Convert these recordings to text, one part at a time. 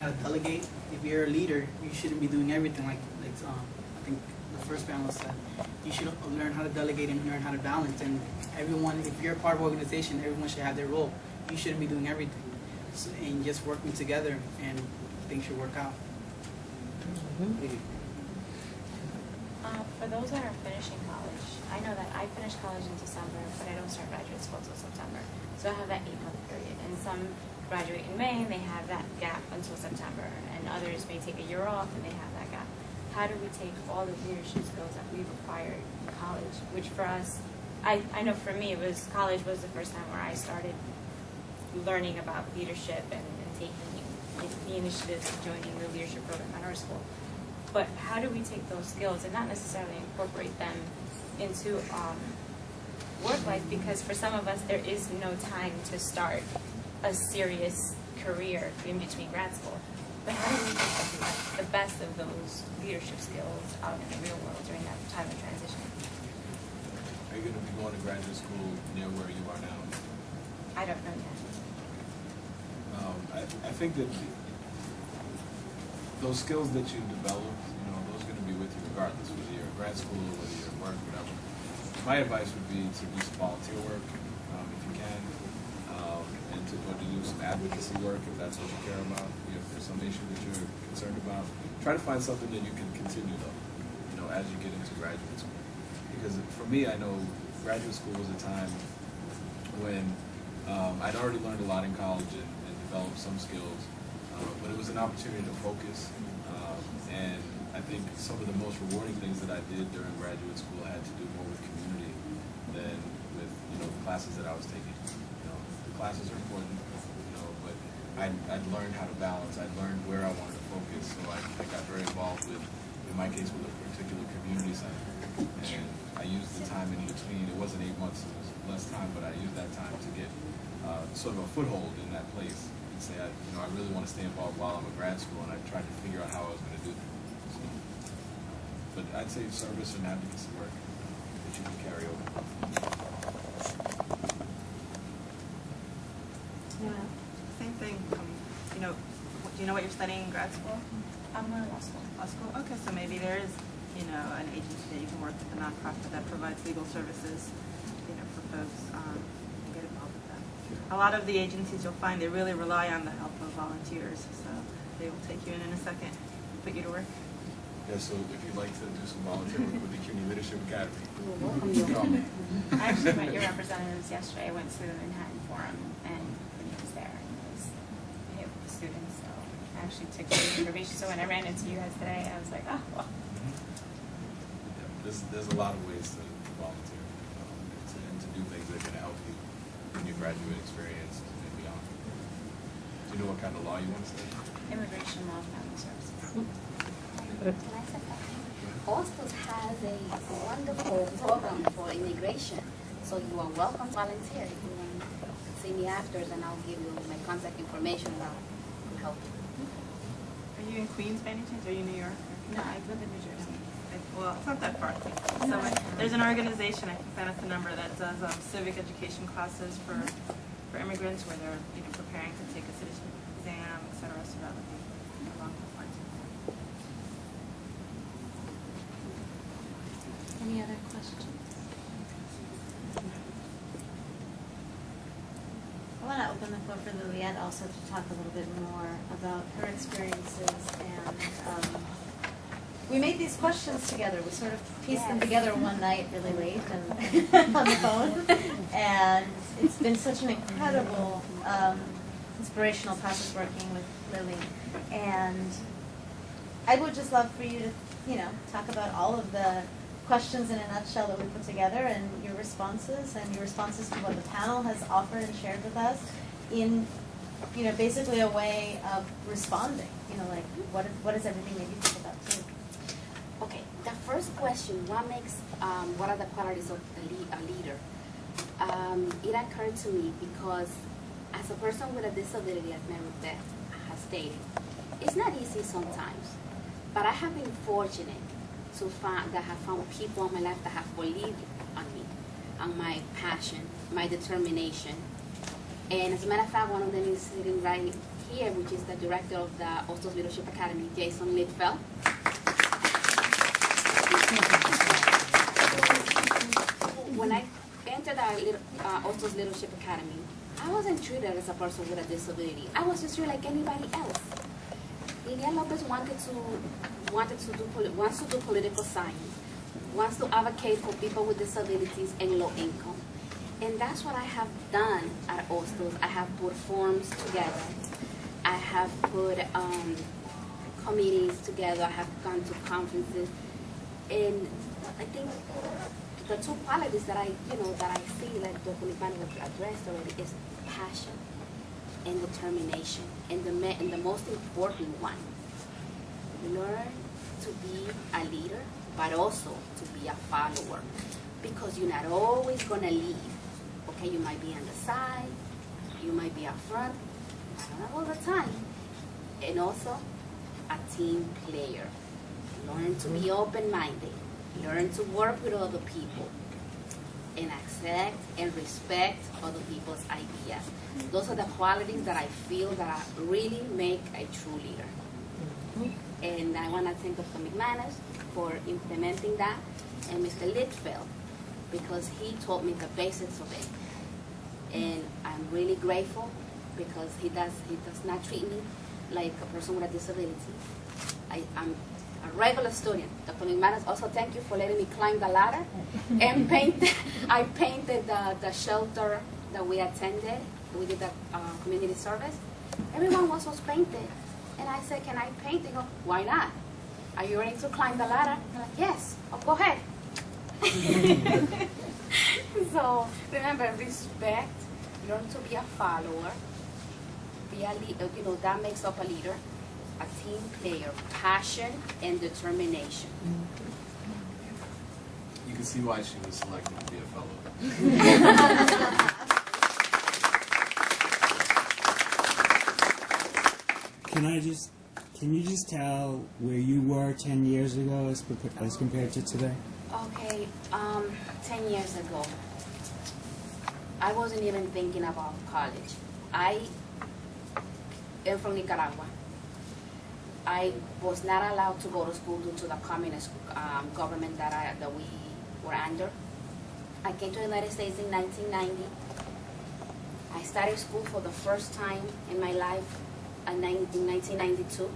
How to delegate. If you're a leader, you shouldn't be doing everything. Like I think the first panel said, you should learn how to delegate and learn how to balance. And everyone, if you're a part of an organization, everyone should have their role. You shouldn't be doing everything. So, and just working together, and things should work out. For those that are finishing college, I know that I finished college in December, but I don't start graduate school until September. So I have that 8-month period. And some graduate in May and they have that gap until September. And others may take a year off and they have that gap. How do we take all the leadership skills that we've acquired in college, which for us, I know for me, college was the first time where I started learning about leadership and taking the initiative of joining the leadership program at our school. But how do we take those skills and not necessarily incorporate them into work life? Because for some of us, there is no time to start a serious career in between grad school. But how do we take the best of those leadership skills out in the real world during that time of transition? Are you going to be going to graduate school near where you are now? I don't know yet. I think that those skills that you develop, those are going to be with you regardless, whether you're in grad school or whether you're at work, whatever. My advice would be to do some volunteer work if you can, and to do some advocacy work if that's what you care about. If there's some issue that you're concerned about, try to find something that you can continue though, as you get into graduate school. Because for me, I know graduate school was a time when I'd already learned a lot in college and developed some skills, but it was an opportunity to focus. And I think some of the most rewarding things that I did during graduate school had to do more with community than with the classes that I was taking. The classes are important, but I'd learned how to balance. I'd learned where I wanted to focus, so I got very involved with, in my case, with a particular community center. And I used the time in between. It wasn't 8 months; it was less time, but I used that time to get sort of a foothold in that place and say, I really want to stay involved while I'm in grad school, and I tried to figure out how I was going to do that. So, but I'd say service and advocacy work that you can carry over. Yeah, same thing. Do you know what you're studying in grad school? I'm going to law school. Law school? Okay, so maybe there is, an agency that you can work with, a nonprofit that provides legal services, for folks, and get involved with that. A lot of the agencies you'll find, they really rely on the help of volunteers, so they will take you in a second, put you to work. Yeah, so if you'd like to do some volunteer work with the CUNY Leadership Academy, I actually met your representatives yesterday. I went to the Manhattan Forum, and he was there, and he was hit with the students, so I actually took the information. So when I ran into you guys today, I was like, oh, well. Yeah, there's a lot of ways to volunteer and to do things that are going to help you in your graduate experience and beyond. Do you know what kind of law you want to study? Immigration law, family services. Can I say something? Hostos has a wonderful program for immigration, so you are welcome to volunteer. If you want to see me after, then I'll give you my contact information and I'll help you. Are you in Queens by any chance? Are you in New York? No, I live in New Jersey. Well, it's not that far. So there's an organization, I can find out the number, that does civic education classes for immigrants where they're preparing to take a citizenship exam, etc. So that would be along those lines. Any other questions? I want to open the floor for Liliette also to talk a little bit more about her experiences, and we made these questions together. We sort of pieced them together one night really late and on the phone, and it's been such an incredible inspirational process working with Lily. And I would just love for you to talk about all of the questions in a nutshell that we put together, and your responses to what the panel has offered and shared with us in basically a way of responding, like what does everything make you think about too? Okay, the first question, what are the qualities of a leader? It occurred to me because as a person with a disability, as Mary Beth has stated, it's not easy sometimes, but I have been fortunate to have found people in my life that have believed on me, on my passion, my determination. And as a matter of fact, one of them is sitting right here, which is the director of the Hostos Leadership Academy, Jason Litfeld. When I entered the Hostos Leadership Academy, I wasn't treated as a person with a disability. I was just treated like anybody else. Lilian Lopez wants to do political science, wants to advocate for people with disabilities and low income. And that's what I have done at Hostos. I have put forums together. I have put committees together. I have gone to conferences. And I think the two qualities that I see, like Dr. Lipan addressed already, is passion and determination. And the most important one, learn to be a leader, but also to be a follower. Because you're not always gonna lead. Okay, you might be on the side, you might be up front, not all the time. And also, a team player. Learn to be open-minded. Learn to work with other people. And accept and respect other people's ideas. Those are the qualities that I feel that really make a true leader. And I want to thank Dr. McManus for implementing that, and Mr. Litfeld, because he taught me the basics of it. And I'm really grateful because he does not treat me like a person with a disability. I'm a regular student. Dr. McManus, also thank you for letting me climb the ladder and paint. I painted the shelter that we attended. We did the community service. Everyone was painted. And I said, can I paint? They go, why not? Are you ready to climb the ladder? I'm like, yes, go ahead. So remember, respect, learn to be a follower, be a leader, that makes up a leader, a team player, passion and determination. You can see why she was selected to be a fellow. Can you just tell where you were 10 years ago as compared to today? Okay, 10 years ago, I wasn't even thinking about college. I am from Nicaragua. I was not allowed to go to school due to the communist government that we were under. I came to the United States in 1990. I started school for the first time in my life in 1992.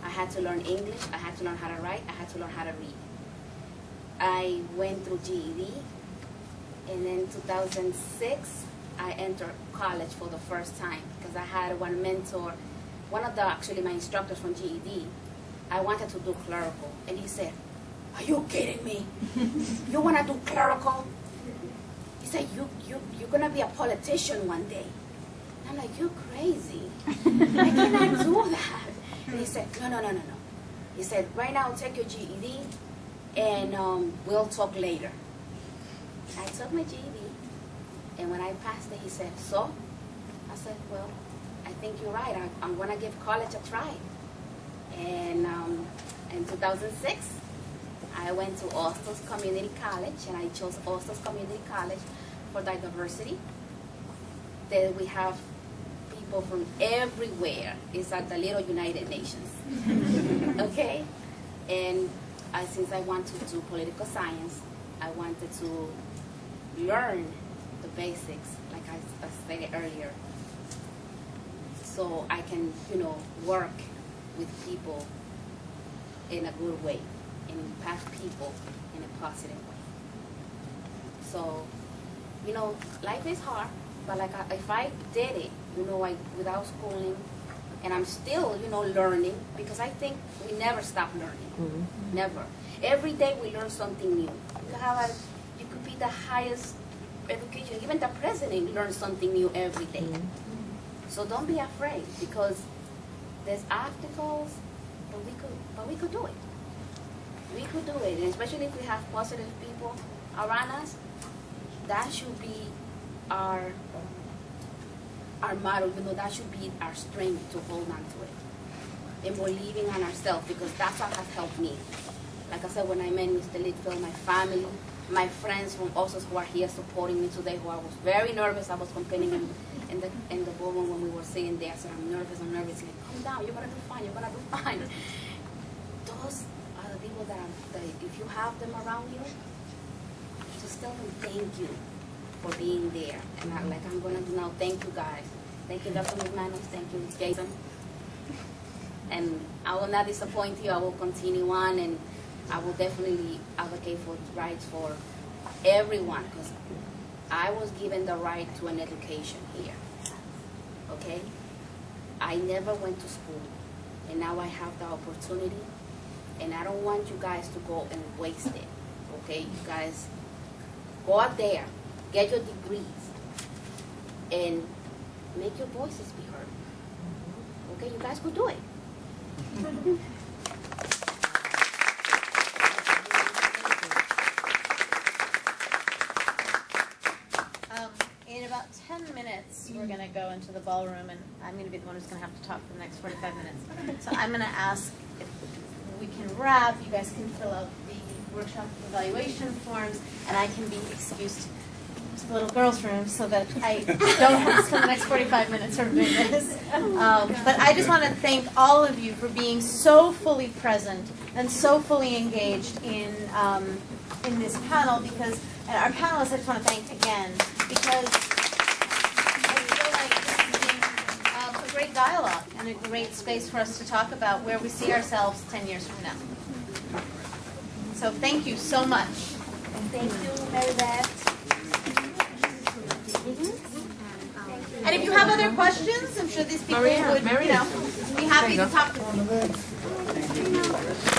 I had to learn English, I had to learn how to write, I had to learn how to read. I went through GED, and in 2006, I entered college for the first time because I had one mentor, actually my instructors from GED. I wanted to do clerical, and he said, are you kidding me? You want to do clerical? He said, you're going to be a politician one day. And I'm like, you're crazy. I cannot do that. And he said, no. He said, right now, take your GED, and we'll talk later. I took my GED, and when I passed it, he said, so? I said, well, I think you're right. I'm going to give college a try. And in 2006, I went to Hostos Community College, and I chose Hostos Community College for the diversity. There we have people from everywhere. It's at the little United Nations. Okay? And since I want to do political science, I wanted to learn the basics, like I stated earlier, so I can, work with people in a good way and impact people in a positive way. So, life is hard, but if I did it, without schooling, and I'm still, learning, because I think we never stop learning. Mm-hmm. Never. Every day we learn something new. You could be the highest education. Even the president learns something new every day. Mm-hmm. So don't be afraid, because there's obstacles, but we could do it. We could do it, and especially if we have positive people around us. That should be our motto. That should be our strength to hold on to it, and believing on ourselves, because that's what has helped me. Like I said, when I met Mr. Litfeld, my family my friends from Hostos who are here supporting me today, who I was very nervous. I was complaining in the ballroom when we were sitting there. I said, I'm nervous. Like, calm down, you're gonna do fine, Those are the people that if you have them around you, just tell them thank you for being there. And I'm gonna do now, thank you guys. Thank you, Dr. McManus. Thank you, Jason. And I will not disappoint you. I will continue on, and I will definitely advocate for rights for everyone, because I was given the right to an education here. Okay? I never went to school, and now I have the opportunity, and I don't want you guys to go and waste it. Okay? You guys go out there, get your degrees, and make your voices be heard. Okay? You guys could do it. In about 10 minutes, we're going to go into the ballroom, and I'm going to be the one who's going to have to talk for the next 45 minutes. So I'm going to ask if we can wrap, you guys can fill out the workshop evaluation forms, and I can be excused to the little girls' room so that I don't have to spend the next 45 minutes reviewing this. But I just want to thank all of you for being so fully present and so fully engaged in this panel, because, and our panelists I just want to thank again, because I feel like this has been a great dialogue and a great space for us to talk about where we see ourselves 10 years from now. So thank you so much. Thank you, Mary Beth. And if you have other questions, I'm sure these people would, be happy to talk to you.